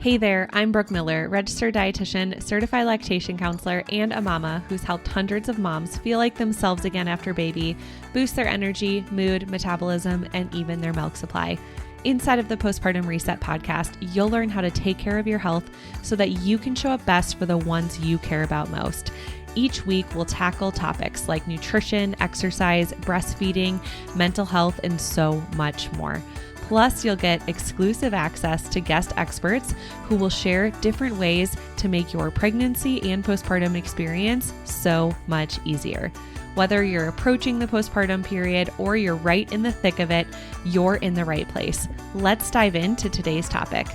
Hey there, I'm Brooke Miller, registered dietitian, certified lactation counselor, and a mama who's helped hundreds of moms feel like themselves again after baby, boost their energy, mood, metabolism, and even their milk supply. Inside of the Postpartum Reset podcast, you'll learn how to take care of your health so that you can show up best for the ones you care about most. Each week, we'll tackle topics like nutrition, exercise, breastfeeding, mental health, and so much more. Plus, you'll get exclusive access to guest experts who will share different ways to make your pregnancy and postpartum experience so much easier. Whether you're approaching the postpartum period or you're right in the thick of it, you're in the right place. Let's dive into today's topic.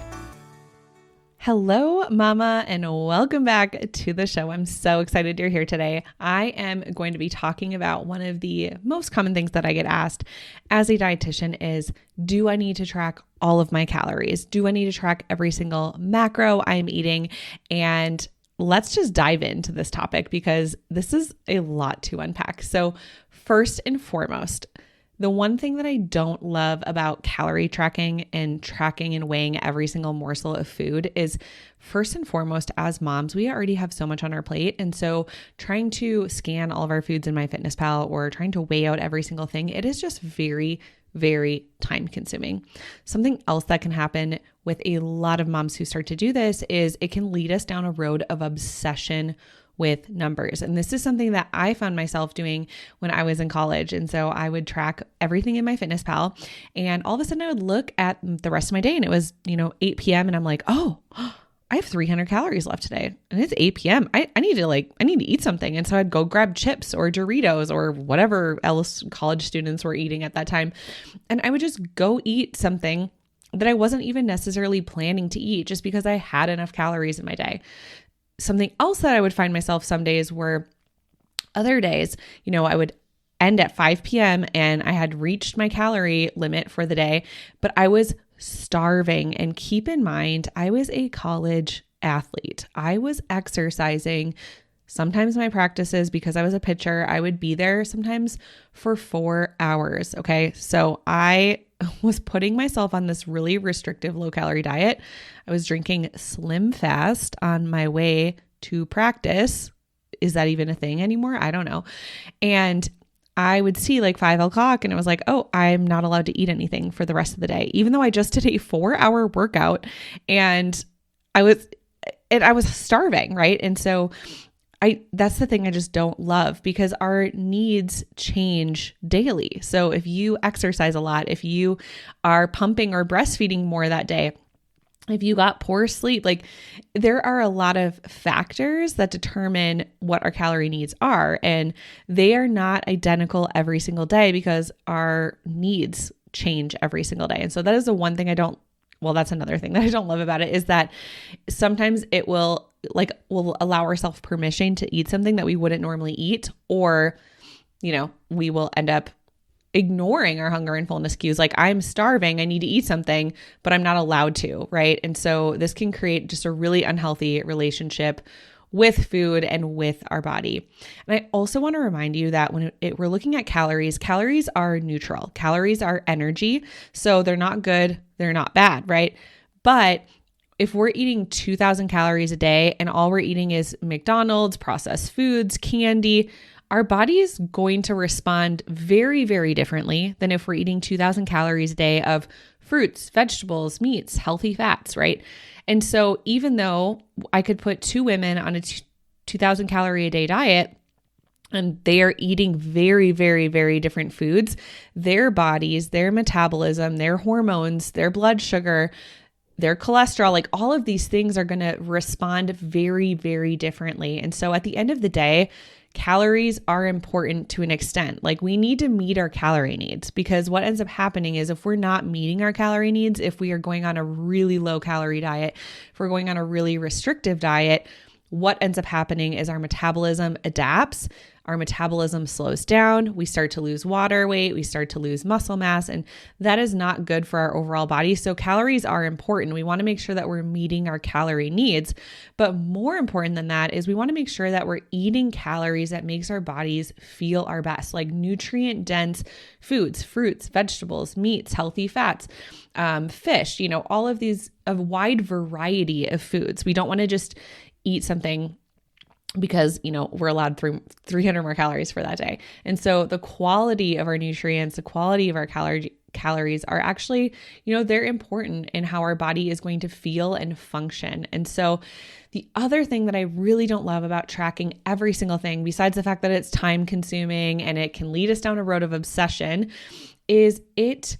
Hello, Mama, and welcome back to the show. I'm so excited you're here today. I am going to be talking about one of the most common things that I get asked as a dietitian is, do I need to track all of my calories? Do I need to track every single macro I'm eating? And let's just dive into this topic because this is a lot to unpack. So first and foremost, the one thing that I don't love about calorie tracking and weighing every single morsel of food is, first and foremost, as moms, we already have so much on our plate. And so trying to scan all of our foods in myfitnesspal or trying to weigh out every single thing, it is just very, very time consuming. Something else that can happen with a lot of moms who start to do this is it can lead us down a road of obsession with numbers. And this is something that I found myself doing when I was in college. And so I would track everything in myfitnesspal, and all of a sudden I would look at the rest of my day and it was, 8 p.m. and I'm like, oh, I have 300 calories left today and it's 8 p.m. I need to eat something. And so I'd go grab chips or Doritos or whatever else college students were eating at that time. And I would just go eat something that I wasn't even necessarily planning to eat just because I had enough calories in my day. Something else that I would find myself some days were other days, I would end at 5 p.m. and I had reached my calorie limit for the day, but I was starving. And keep in mind, I was a college athlete. I was exercising. Sometimes my practices, because I was a pitcher, I would be there sometimes for 4 hours. Okay. So I was putting myself on this really restrictive low calorie diet. I was drinking Slim Fast on my way to practice. Is that even a thing anymore? I don't know. And I would see like 5 o'clock and it was like, oh, I'm not allowed to eat anything for the rest of the day, even though I just did a 4-hour workout and I was starving. Right. And so that's the thing I just don't love, because our needs change daily. So if you exercise a lot, if you are pumping or breastfeeding more that day, if you got poor sleep, like there are a lot of factors that determine what our calorie needs are, and they are not identical every single day because our needs change every single day. And so that is the one thing that's another thing that I don't love about it, is that sometimes it will allow ourselves permission to eat something that we wouldn't normally eat, or, we will end up ignoring our hunger and fullness cues. Like, I'm starving, I need to eat something, but I'm not allowed to, right? And so this can create just a really unhealthy relationship with food and with our body. And I also want to remind you that when we're looking at calories are neutral. Calories are energy. So they're not good, they're not bad, right? But if we're eating 2,000 calories a day and all we're eating is McDonald's, processed foods, candy, our body is going to respond very, very differently than if we're eating 2,000 calories a day of fruits, vegetables, meats, healthy fats, right? And so even though I could put two women on a 2,000 calorie a day diet and they are eating very, very, very different foods, their bodies, their metabolism, their hormones, their blood sugar, their cholesterol, like all of these things are going to respond very, very differently. And so at the end of the day, calories are important to an extent. Like, we need to meet our calorie needs, because what ends up happening is if we're not meeting our calorie needs, if we are going on a really low calorie diet, if we're going on a really restrictive diet, what ends up happening is our metabolism adapts, our metabolism slows down, we start to lose water weight, we start to lose muscle mass, and that is not good for our overall body. So calories are important. We want to make sure that we're meeting our calorie needs, but more important than that is we want to make sure that we're eating calories that makes our bodies feel our best, like nutrient dense foods, fruits, vegetables, meats, healthy fats, fish, all of these, a wide variety of foods. We don't want to just eat something because, we're allowed 300 more calories for that day. And so the quality of our nutrients, the quality of our calories are actually, they're important in how our body is going to feel and function. And so the other thing that I really don't love about tracking every single thing, besides the fact that it's time consuming and it can lead us down a road of obsession, is it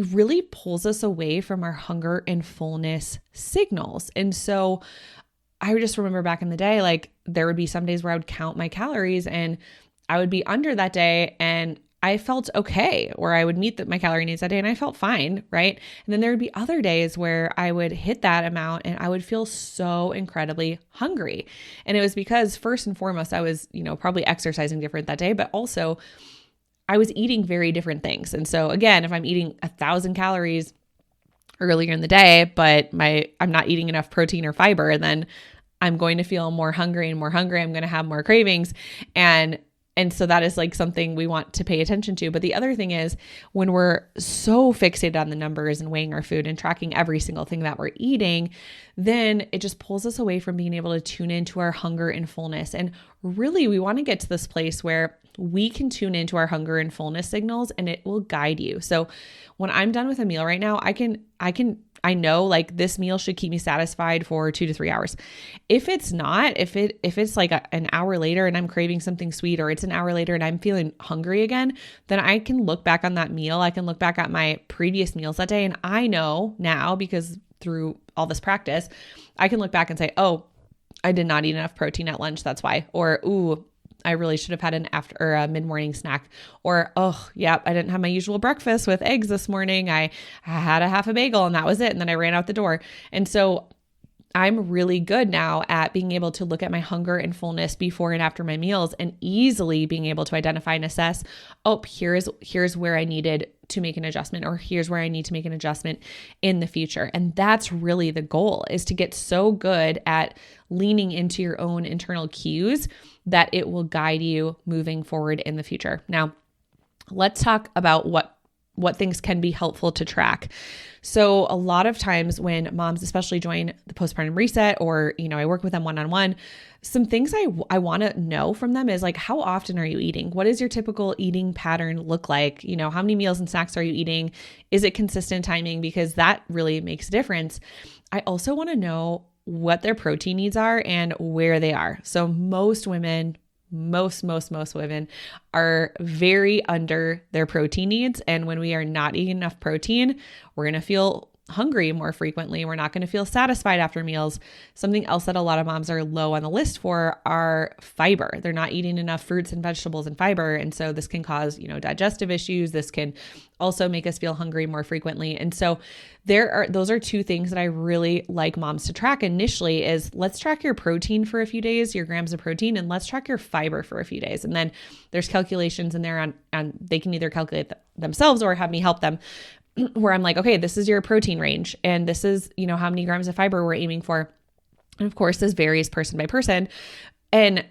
really pulls us away from our hunger and fullness signals. And so I just remember back in the day, like there would be some days where I would count my calories and I would be under that day and I felt okay, or I would meet my calorie needs that day and I felt fine, right? And then there would be other days where I would hit that amount and I would feel so incredibly hungry. And it was because first and foremost, I was, probably exercising different that day, but also I was eating very different things. And so again, if I'm eating 1,000 calories earlier in the day, but I'm not eating enough protein or fiber, then I'm going to feel more hungry and more hungry. I'm going to have more cravings. And so that is like something we want to pay attention to. But the other thing is when we're so fixated on the numbers and weighing our food and tracking every single thing that we're eating, then it just pulls us away from being able to tune into our hunger and fullness. And really, we want to get to this place where we can tune into our hunger and fullness signals and it will guide you. So when I'm done with a meal right now, I know like this meal should keep me satisfied for 2 to 3 hours. If it's not, if it's like an hour later and I'm craving something sweet, or it's an hour later and I'm feeling hungry again, then I can look back on that meal. I can look back at my previous meals that day. And I know now, because through all this practice, I can look back and say, oh, I did not eat enough protein at lunch. That's why. Or, ooh, I really should have had an after or a mid-morning snack. Or, oh, yeah, I didn't have my usual breakfast with eggs this morning. I had a half a bagel and that was it. And then I ran out the door. And so I'm really good now at being able to look at my hunger and fullness before and after my meals and easily being able to identify and assess, oh, here's where I needed to make an adjustment, or here's where I need to make an adjustment in the future. And that's really the goal, is to get so good at leaning into your own internal cues that it will guide you moving forward in the future. Now, let's talk about what things can be helpful to track. So a lot of times when moms especially join the postpartum reset, or, I work with them one-on-one, some things I want to know from them is like, how often are you eating? What does your typical eating pattern look like? How many meals and snacks are you eating? Is it consistent timing? Because that really makes a difference. I also want to know what their protein needs are and where they are. So most women, most women are very under their protein needs. And when we are not eating enough protein, we're going to feel hungry more frequently. We're not going to feel satisfied after meals. Something else that a lot of moms are low on the list for are fiber. They're not eating enough fruits and vegetables and fiber. And so this can cause, digestive issues. This can also make us feel hungry more frequently. And so those are two things that I really like moms to track initially. Is let's track your protein for a few days, your grams of protein, and let's track your fiber for a few days. And then there's calculations in there on they can either calculate themselves or have me help them, where I'm like, okay, this is your protein range and this is, how many grams of fiber we're aiming for. And of course, this varies person by person. And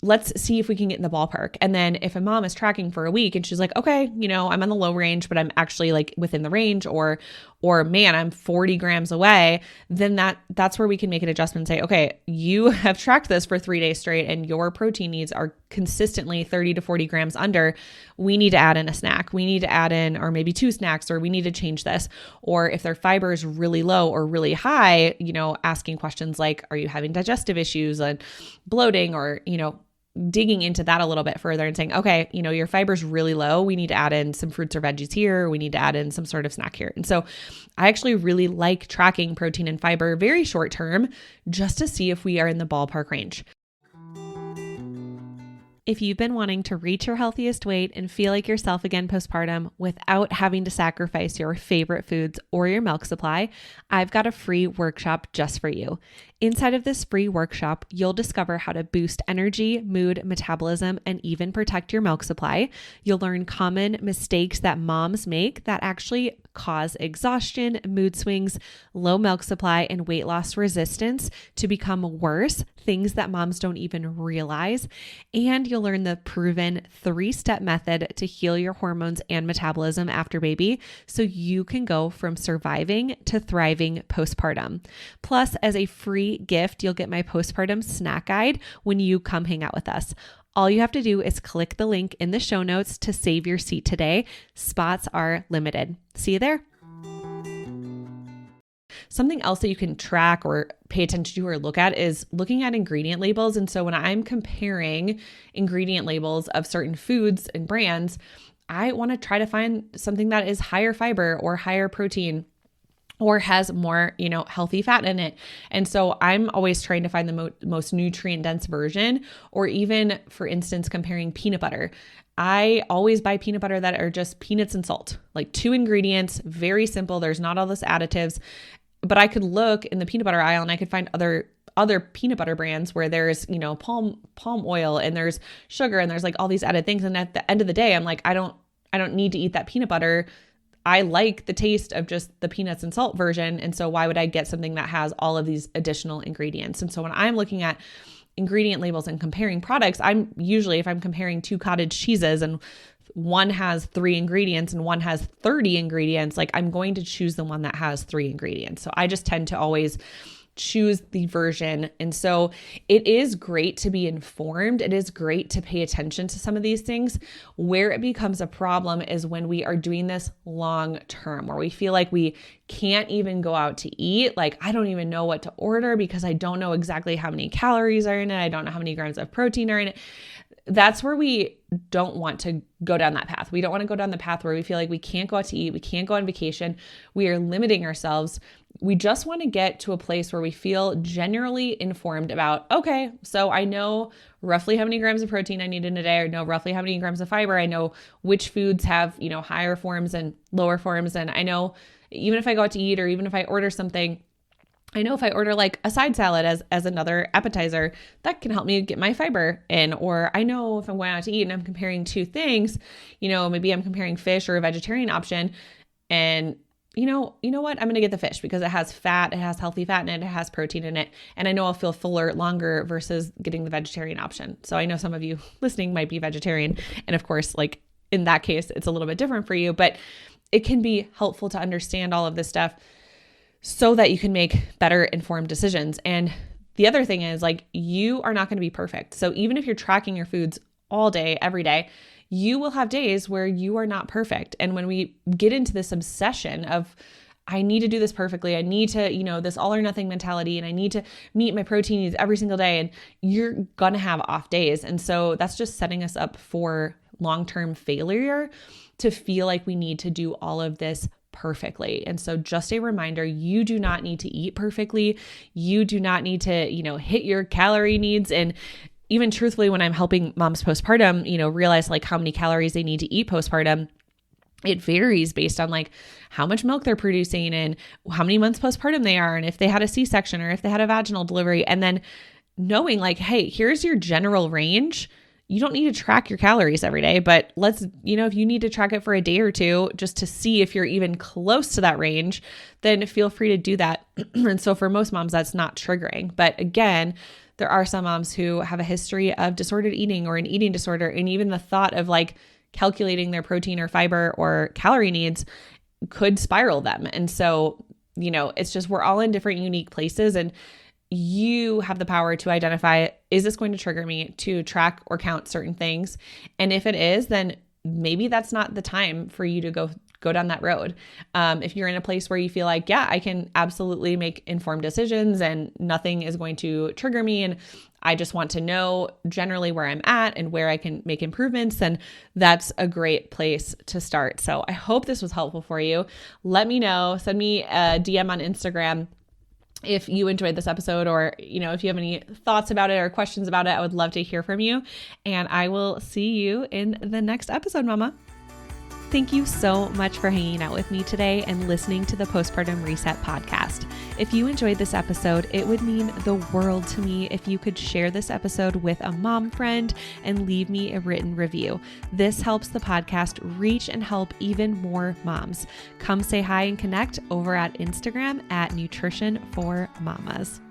let's see if we can get in the ballpark. And then if a mom is tracking for a week and she's like, okay, I'm on the low range, but I'm actually like within the range, or man, I'm 40 grams away, then that's where we can make an adjustment and say, okay, you have tracked this for 3 days straight and your protein needs are consistently 30 to 40 grams under. We need to add in a snack. We need to add in, or maybe 2 snacks, or we need to change this. Or if their fiber is really low or really high, asking questions like, are you having digestive issues and bloating, or, digging into that a little bit further and saying, okay, your fiber's really low. We need to add in some fruits or veggies here. We need to add in some sort of snack here. And so I actually really like tracking protein and fiber very short term, just to see if we are in the ballpark range. If you've been wanting to reach your healthiest weight and feel like yourself again postpartum without having to sacrifice your favorite foods or your milk supply, I've got a free workshop just for you. Inside of this free workshop, you'll discover how to boost energy, mood, metabolism, and even protect your milk supply. You'll learn common mistakes that moms make that actually cause exhaustion, mood swings, low milk supply, and weight loss resistance to become worse, things that moms don't even realize. And you'll learn the proven 3-step method to heal your hormones and metabolism after baby so you can go from surviving to thriving postpartum. Plus, as a free gift, you'll get my postpartum snack guide when you come hang out with us. All you have to do is click the link in the show notes to save your seat today. Spots are limited. See you there. Something else that you can track or pay attention to or look at is looking at ingredient labels. And so when I'm comparing ingredient labels of certain foods and brands, I want to try to find something that is higher fiber or higher protein or has more, healthy fat in it. And so I'm always trying to find the most nutrient dense version, or even, for instance, comparing peanut butter. I always buy peanut butter that are just peanuts and salt, like 2 ingredients, very simple. There's not all this additives, but I could look in the peanut butter aisle and I could find other peanut butter brands where there's, palm oil and there's sugar and there's like all these added things. And at the end of the day, I'm like, I don't need to eat that peanut butter. I like the taste of just the peanuts and salt version. And so why would I get something that has all of these additional ingredients? And so when I'm looking at ingredient labels and comparing products, if I'm comparing 2 cottage cheeses and one has 3 ingredients and one has 30 ingredients, like I'm going to choose the one that has 3 ingredients. So I just tend to always choose the version. And so it is great to be informed. It is great to pay attention to some of these things. Where it becomes a problem is when we are doing this long term, where we feel like we can't even go out to eat. Like, I don't even know what to order because I don't know exactly how many calories are in it. I don't know how many grams of protein are in it. That's where we don't want to go down that path. We don't want to go down the path where we feel like we can't go out to eat. We can't go on vacation. We are limiting ourselves. We just want to get to a place where we feel generally informed about, okay, so I know roughly how many grams of protein I need in a day, or know roughly how many grams of fiber. I know which foods have, higher forms and lower forms. And I know even if I go out to eat or even if I order something, I know if I order like a side salad as another appetizer, that can help me get my fiber in. Or I know if I'm going out to eat and I'm comparing 2 things, maybe I'm comparing fish or a vegetarian option, and you know what? I'm going to get the fish because it has fat, it has healthy fat in it, it has protein in it. And I know I'll feel fuller longer versus getting the vegetarian option. So I know some of you listening might be vegetarian. And of course, like in that case, it's a little bit different for you, but it can be helpful to understand all of this stuff so that you can make better informed decisions. And the other thing is, like, you are not going to be perfect. So even if you're tracking your foods all day, every day, you will have days where you are not perfect. And when we get into this obsession of, I need to do this perfectly, I need to, this all or nothing mentality, and I need to meet my protein needs every single day, and you're going to have off days. And so that's just setting us up for long-term failure to feel like we need to do all of this perfectly. And so just a reminder, you do not need to eat perfectly. You do not need to, hit your calorie needs. And even truthfully, when I'm helping moms postpartum, realize like how many calories they need to eat postpartum, it varies based on like how much milk they're producing and how many months postpartum they are, and if they had a C-section or if they had a vaginal delivery. And then knowing like, hey, here's your general range. You don't need to track your calories every day, but let's, if you need to track it for a day or 2 just to see if you're even close to that range, then feel free to do that. And so for most moms, that's not triggering. But again, there are some moms who have a history of disordered eating or an eating disorder. And even the thought of like calculating their protein or fiber or calorie needs could spiral them. And so, it's just, we're all in different unique places, and you have the power to identify, is this going to trigger me to track or count certain things? And if it is, then maybe that's not the time for you to go down that road. If you're in a place where you feel like, yeah, I can absolutely make informed decisions and nothing is going to trigger me, and I just want to know generally where I'm at and where I can make improvements, then that's a great place to start. So I hope this was helpful for you. Let me know. Send me a DM on Instagram if you enjoyed this episode, or, if you have any thoughts about it or questions about it, I would love to hear from you. And I will see you in the next episode, Mama. Thank you so much for hanging out with me today and listening to the Postpartum Reset podcast. If you enjoyed this episode, it would mean the world to me if you could share this episode with a mom friend and leave me a written review. This helps the podcast reach and help even more moms. Come say hi and connect over at Instagram at Nutrition for Mamas.